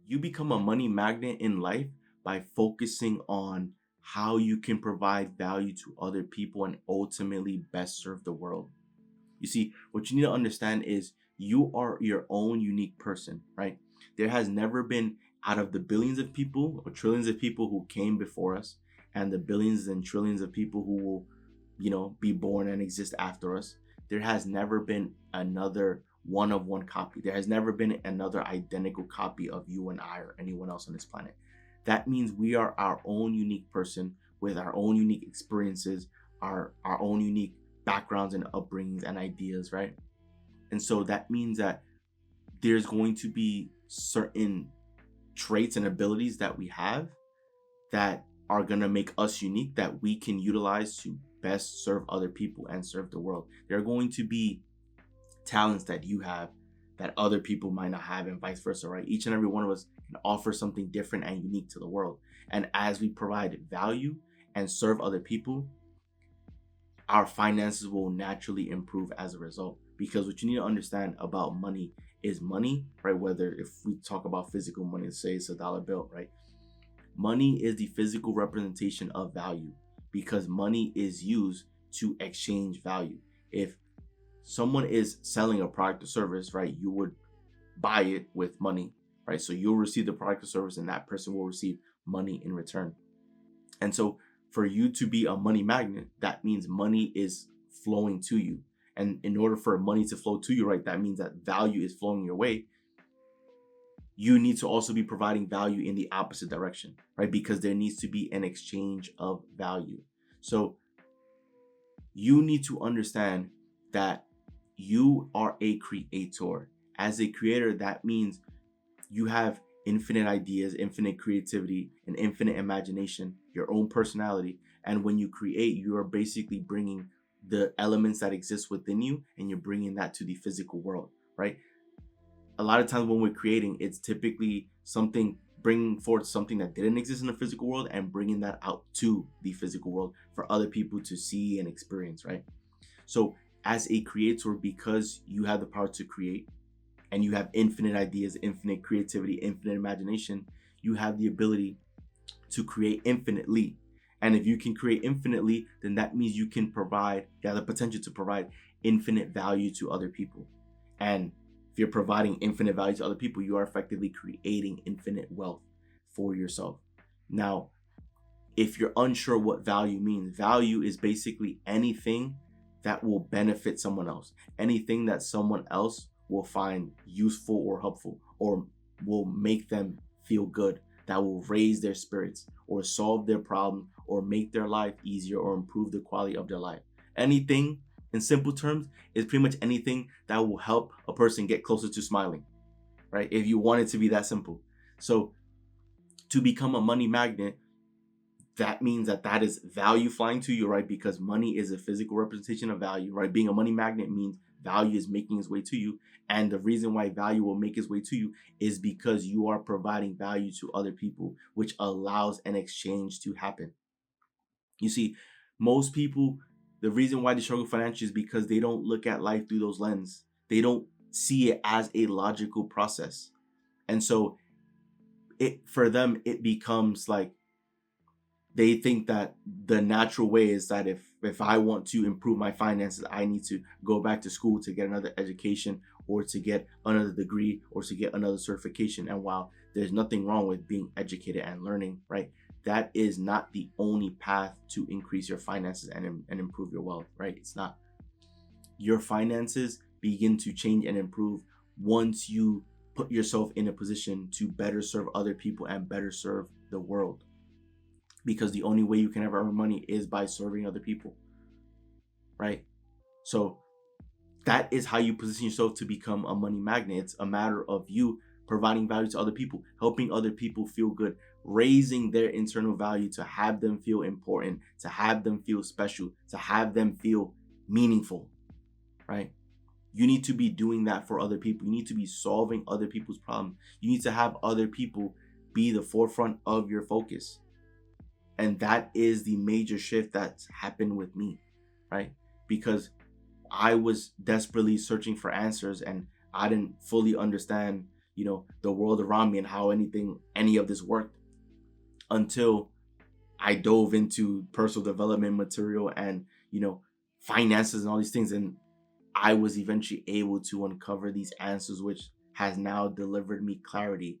You become a money magnet in life by focusing on how you can provide value to other people and ultimately best serve the world. You see, what you need to understand is you are your own unique person, right? There has never been, out of the billions of people or trillions of people who came before us, and the billions and trillions of people who will, be born and exist after us, there has never been another one of one copy. There has never been another identical copy of you and I or anyone else on this planet. That means we are our own unique person with our own unique experiences, our own unique backgrounds and upbringings and ideas, right? And so that means that there's going to be certain traits and abilities that we have that are going to make us unique that we can utilize to best serve other people and serve the world. There are going to be talents that you have that other people might not have, and vice versa, right? Each and every one of us can offer something different and unique to the world. And as we provide value and serve other people, our finances will naturally improve as a result. Because what you need to understand about money is money, right? Whether if we talk about physical money, let's say it's a dollar bill, right? Money is the physical representation of value because money is used to exchange value. If someone is selling a product or service, right, you would buy it with money, right? So you'll receive the product or service and that person will receive money in return. And so for you to be a money magnet, that means money is flowing to you. And in order for money to flow to you, right, that means that value is flowing your way. You need to also be providing value in the opposite direction, right? Because there needs to be an exchange of value. So you need to understand that you are a creator. As a creator, that means you have infinite ideas, infinite creativity, and infinite imagination, your own personality. And when you create, you are basically bringing the elements that exist within you and you're bringing that to the physical world, right? A lot of times when we're creating, it's typically something bringing forth something that didn't exist in the physical world and bringing that out to the physical world for other people to see and experience, right? So as a creator, because you have the power to create and you have infinite ideas, infinite creativity, infinite imagination, you have the ability to create infinitely. And if you can create infinitely, then that means you have the potential to provide infinite value to other people. And if you're providing infinite value to other people, you are effectively creating infinite wealth for yourself. Now, if you're unsure what value means, value is basically anything that will benefit someone else, anything that someone else will find useful or helpful, or will make them feel good, that will raise their spirits or solve their problem or make their life easier or improve the quality of their life. Anything, in simple terms, is pretty much anything that will help a person get closer to smiling, right? If you want it to be that simple. So to become a money magnet, that means that is value flying to you, right? Because money is a physical representation of value, right? Being a money magnet means value is making its way to you. And the reason why value will make its way to you is because you are providing value to other people, which allows an exchange to happen. You see, most people, the reason why they struggle financially is because they don't look at life through those lenses. They don't see it as a logical process. And so for them, it becomes like, they think that the natural way is that if I want to improve my finances, I need to go back to school to get another education or to get another degree or to get another certification. And while there's nothing wrong with being educated and learning, right, that is not the only path to increase your finances and improve your wealth, right? It's not. Your finances begin to change and improve once you put yourself in a position to better serve other people and better serve the world. Because the only way you can ever earn money is by serving other people, right? So that is how you position yourself to become a money magnet. It's a matter of you providing value to other people, helping other people feel good, raising their internal value to have them feel important, to have them feel special, to have them feel meaningful, right? You need to be doing that for other people. You need to be solving other people's problems. You need to have other people be the forefront of your focus. And that is the major shift that's happened with me, right? Because I was desperately searching for answers and I didn't fully understand, the world around me and how any of this worked, until I dove into personal development material and finances and all these things, and I was eventually able to uncover these answers, which has now delivered me clarity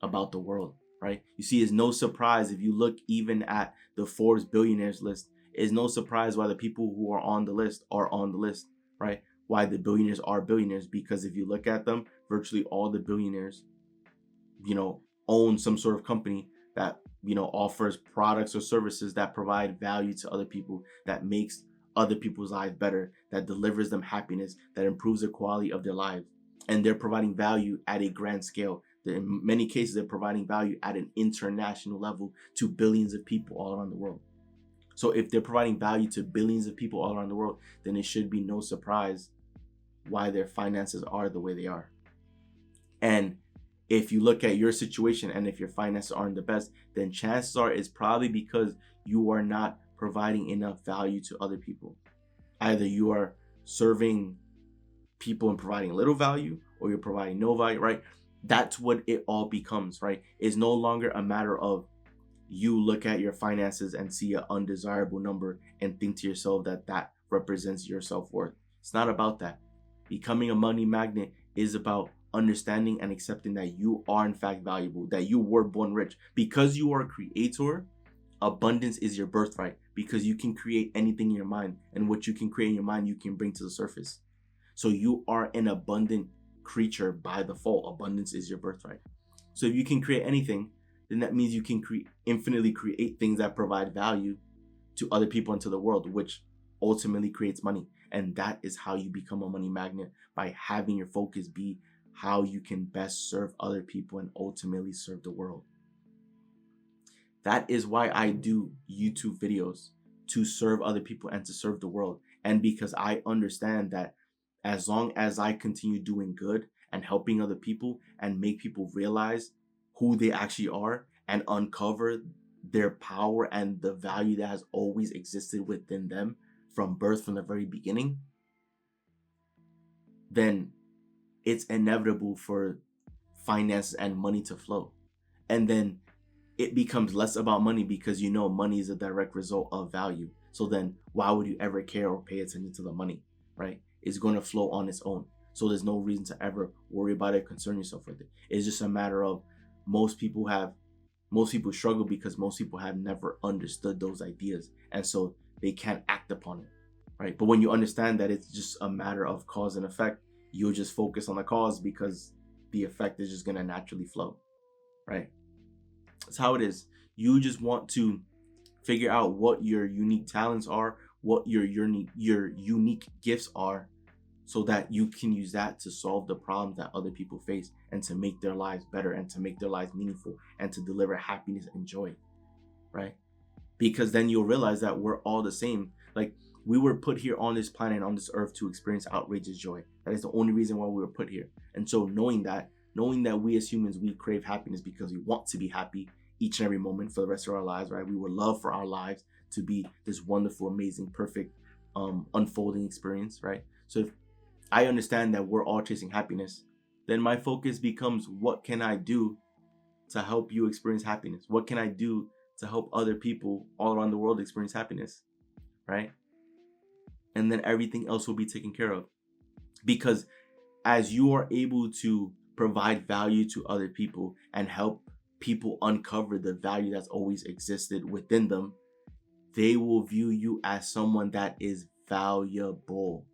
about the world, right? You see, it's no surprise if you look even at the Forbes billionaires list, it's no surprise why the people who are on the list are on the list, right? Why the billionaires are billionaires, because if you look at them, virtually all the billionaires, own some sort of company that, offers products or services that provide value to other people, that makes other people's lives better, that delivers them happiness, that improves the quality of their lives. And they're providing value at a grand scale. In many cases, they're providing value at an international level to billions of people all around the world. So if they're providing value to billions of people all around the world, then it should be no surprise why their finances are the way they are. And if you look at your situation and if your finances aren't the best, then chances are it's probably because you are not providing enough value to other people. Either you are serving people and providing little value, or you're providing no value, right? That's what it all becomes, right? It's no longer a matter of you look at your finances and see an undesirable number and think to yourself that that represents your self-worth. It's not about that. Becoming a money magnet is about understanding and accepting that you are in fact valuable, that you were born rich. Because you are a creator, abundance is your birthright, because you can create anything in your mind, and what you can create in your mind, you can bring to the surface. So you are an abundant creature by default. Abundance is your birthright. So if you can create anything, then that means you can infinitely create things that provide value to other people and to the world, which ultimately creates money. And that is how you become a money magnet, by having your focus be how you can best serve other people and ultimately serve the world. That is why I do YouTube videos, to serve other people and to serve the world. And because I understand that as long as I continue doing good and helping other people and make people realize who they actually are and uncover their power and the value that has always existed within them from birth, from the very beginning, then it's inevitable for finance and money to flow. And then it becomes less about money, because money is a direct result of value. So then why would you ever care or pay attention to the money, right? It's going to flow on its own. So there's no reason to ever worry about it, concern yourself with it. It's just a matter of most people struggle because most people have never understood those ideas, and so they can't act upon it, right? But when you understand that it's just a matter of cause and effect, you'll just focus on the cause, because the effect is just going to naturally flow, right? That's how it is. You just want to figure out what your unique talents are, what your unique gifts are, so that you can use that to solve the problems that other people face, and to make their lives better, and to make their lives meaningful, and to deliver happiness and joy, right? Because then you'll realize that we're all the same. Like, we were put here on this planet, on this earth, to experience outrageous joy. That is the only reason why we were put here. And so knowing that we as humans, we crave happiness because we want to be happy each and every moment for the rest of our lives, right? We would love for our lives to be this wonderful, amazing, perfect unfolding experience, right? So if I understand that we're all chasing happiness, then my focus becomes, what can I do to help you experience happiness? What can I do to help other people all around the world experience happiness, right? And then everything else will be taken care of. Because as you are able to provide value to other people and help people uncover the value that's always existed within them, they will view you as someone that is valuable,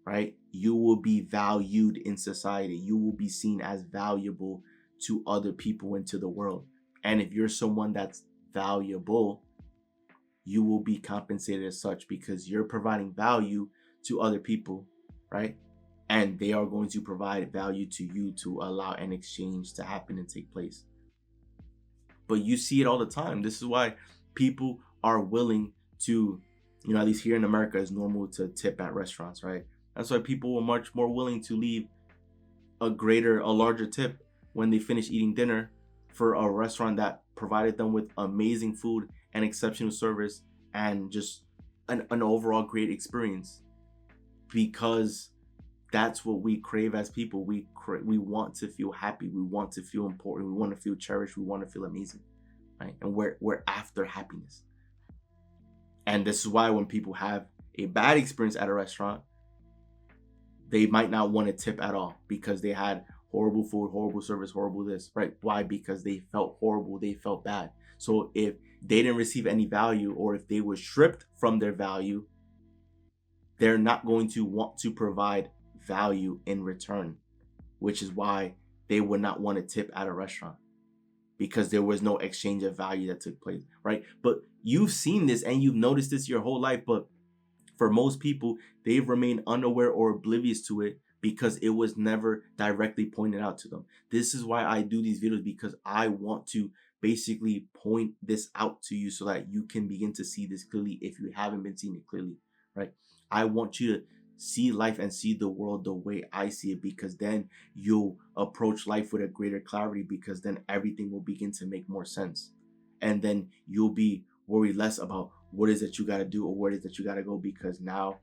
right? You will be valued in society. You will be seen as valuable to other people and to the world. And if you're someone that's valuable, you will be compensated as such, because you're providing value to other people, right? And they are going to provide value to you to allow an exchange to happen and take place. But you see it all the time. This is why people are willing to, at least here in America, it's normal to tip at restaurants, right? That's why people are much more willing to leave a larger tip when they finish eating dinner for a restaurant that provided them with amazing food and exceptional service and just an overall great experience, because That's what we crave as people. We want to feel happy. We want to feel important. We want to feel cherished. We want to feel amazing, right? And we're after happiness. And this is why when people have a bad experience at a restaurant, they might not want to tip at all because they had horrible food, horrible service, horrible this, right? Why? Because they felt horrible, they felt bad. So if they didn't receive any value, or if they were stripped from their value, they're not going to want to provide value in return, which is why they would not want to tip at a restaurant, because there was no exchange of value that took place, right? But you've seen this and you've noticed this your whole life, but for most people, they've remained unaware or oblivious to it because it was never directly pointed out to them. This is why I do these videos, because I want to basically point this out to you so that you can begin to see this clearly if you haven't been seeing it clearly, right? I want you to see life and see the world the way I see it, because then you'll approach life with a greater clarity, because then everything will begin to make more sense. And then you'll be worried less about what is that you got to do or where it is that you got to go, because now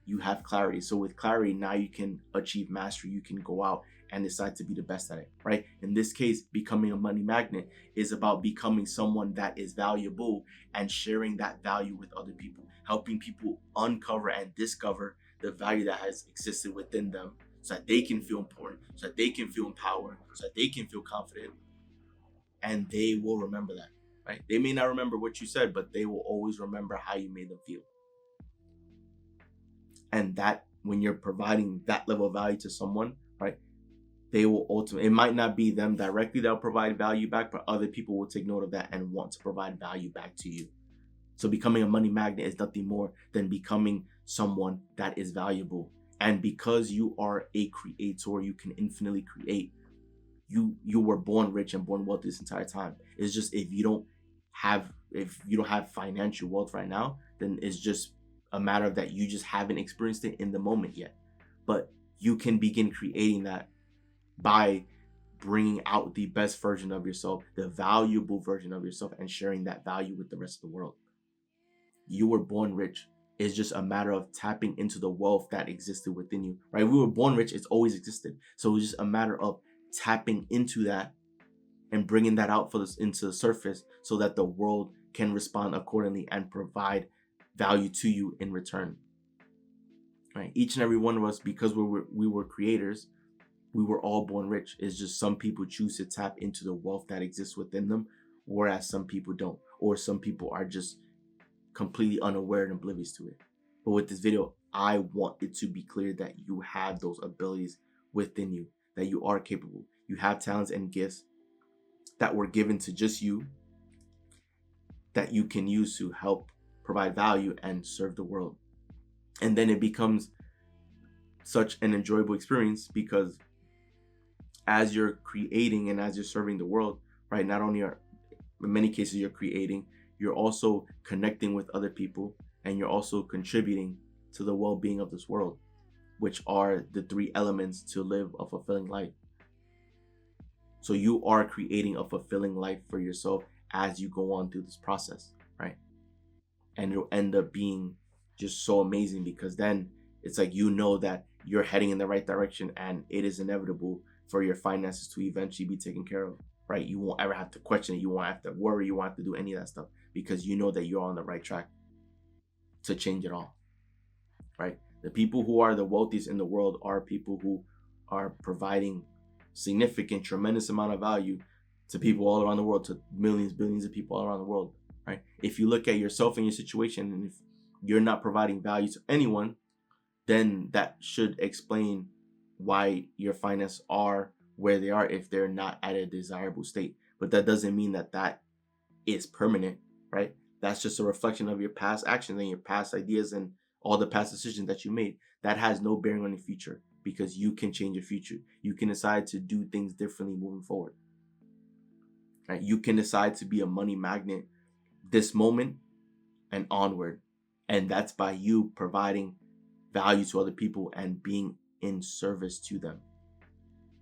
you have clarity. So with clarity, now you can achieve mastery. You can go out and decide to be the best at it, right? In this case, becoming a money magnet is about becoming someone that is valuable and sharing that value with other people, helping people uncover and discover the value that has existed within them, so that they can feel important, so that they can feel empowered, so that they can feel confident, and they will remember that, right? They may not remember what you said, but they will always remember how you made them feel. And that, when you're providing that level of value to someone, right, they will ultimately, it might not be them directly that'll provide value back, but other people will take note of that and want to provide value back to you. So becoming a money magnet is nothing more than becoming someone that is valuable. And because you are a creator, you can infinitely create. You were born rich and born wealthy this entire time. It's just if you don't have financial wealth right now, then it's just a matter of that you just haven't experienced it in the moment yet. But you can begin creating that by bringing out the best version of yourself, the valuable version of yourself, and sharing that value with the rest of the world. You were born rich. It's just a matter of tapping into the wealth that existed within you, right? We were born rich. It's always existed. So it's just a matter of tapping into that and bringing that out into the surface, so that the world can respond accordingly and provide value to you in return, right? Each and every one of us, because we were creators, we were all born rich. It's just some people choose to tap into the wealth that exists within them, whereas some people don't, or some people are just completely unaware and oblivious to it. But with this video, I want it to be clear that you have those abilities within you, that you are capable. You have talents and gifts that were given to just you, that you can use to help provide value and serve the world. And then it becomes such an enjoyable experience, because as you're creating and as you're serving the world, right, not only are, in many cases, you're creating, you're also connecting with other people, and you're also contributing to the well-being of this world, which are the three elements to live a fulfilling life. So you are creating a fulfilling life for yourself as you go on through this process, right? And it'll end up being just so amazing, because then it's like, you know that you're heading in the right direction, and it is inevitable for your finances to eventually be taken care of, right? You won't ever have to question it. You won't have to worry. You won't have to do any of that stuff, because you know that you're on the right track to change it all, right? The people who are the wealthiest in the world are people who are providing significant, tremendous amount of value to people all around the world, to millions, billions of people all around the world, right? If you look at yourself and your situation, and if you're not providing value to anyone, then that should explain why your finances are where they are, if they're not at a desirable state. But that doesn't mean that that is permanent, right? That's just a reflection of your past actions and your past ideas and all the past decisions that you made. That has no bearing on your future, because you can change your future. You can decide to do things differently moving forward, right? You can decide to be a money magnet this moment and onward. And that's by you providing value to other people and being in service to them,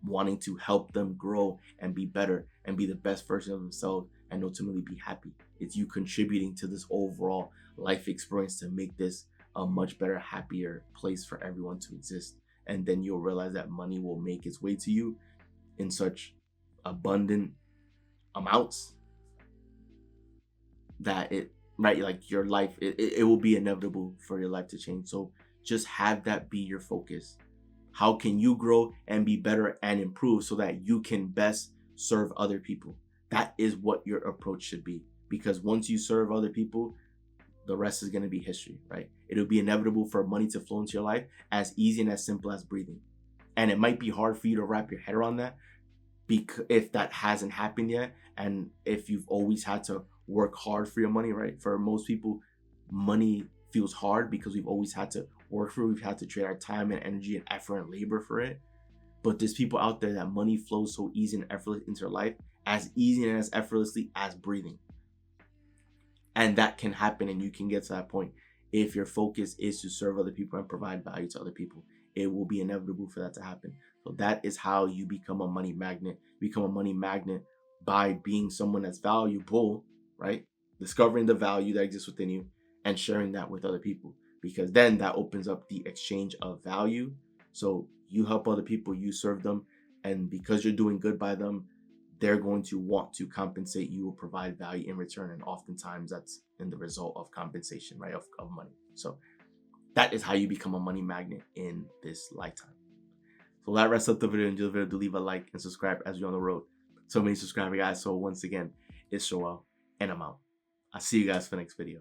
wanting to help them grow and be better and be the best version of themselves and ultimately be happy. It's you contributing to this overall life experience to make this a much better, happier place for everyone to exist. and then you'll realize that money will make its way to you in such abundant amounts that it right like your life it will be inevitable for your life to change. So just have that be your focus. How can you grow and be better and improve so that you can best serve other people? That is what your approach should be, because once you serve other people, the rest is going to be history, right? It'll be inevitable for money to flow into your life as easy and as simple as breathing. And it might be hard for you to wrap your head around that, because if that hasn't happened yet, and if you've always had to work hard for your money, right? For most people, money feels hard because we've always had to work for it. We've had to trade our time and energy and effort and labor for it. But there's people out there that money flows so easy and effortless into their life, as easy and as effortlessly as breathing. And that can happen, and you can get to that point if your focus is to serve other people and provide value to other people. It will be inevitable for that to happen. So that is how you become a money magnet. Become a money magnet by being someone that's valuable, right? Discovering the value that exists within you and sharing that with other people, because then that opens up the exchange of value. So you help other people, you serve them, and because you're doing good by them, they're going to want to compensate you or provide value in return. And oftentimes that's in the result of compensation, right? Of money. So that is how you become a money magnet in this lifetime. So that wraps up the video. Enjoy the video. Do leave a like and subscribe as we're on the road. So many subscribers, guys. So once again, it's Joel, and I'm out. I'll see you guys for the next video.